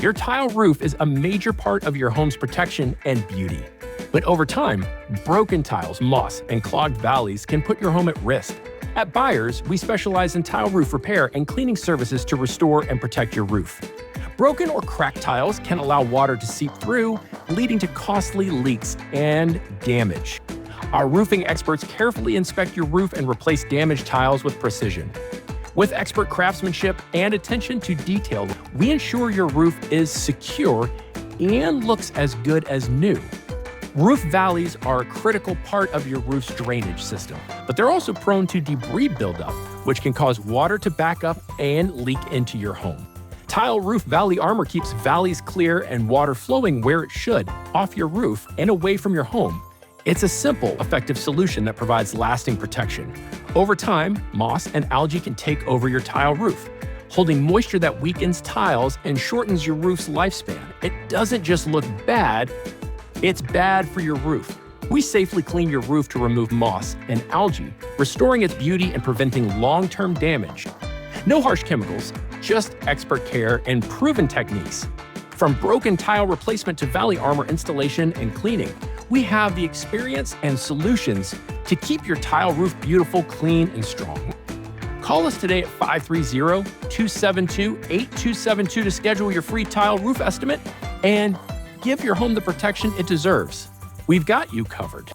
Your tile roof is a major part of your home's protection and beauty. But over time, broken tiles, moss, and clogged valleys can put your home at risk. At Byers, we specialize in tile roof repair and cleaning services to restore and protect your roof. Broken or cracked tiles can allow water to seep through, leading to costly leaks and damage. Our roofing experts carefully inspect your roof and replace damaged tiles with precision. With expert craftsmanship and attention to detail, we ensure your roof is secure and looks as good as new. Roof valleys are a critical part of your roof's drainage system, but they're also prone to debris buildup, which can cause water to back up and leak into your home. Tile Roof Valley Armor keeps valleys clear and water flowing where it should, off your roof and away from your home. It's a simple, effective solution that provides lasting protection. Over time, moss and algae can take over your tile roof, holding moisture that weakens tiles and shortens your roof's lifespan. It doesn't just look bad, it's bad for your roof. We safely clean your roof to remove moss and algae, restoring its beauty and preventing long-term damage. No harsh chemicals, just expert care and proven techniques. From broken tile replacement to valley armor installation and cleaning, we have the experience and solutions to keep your tile roof beautiful, clean, and strong. Call us today at 530-272-8272 to schedule your free tile roof estimate and give your home the protection it deserves. We've got you covered.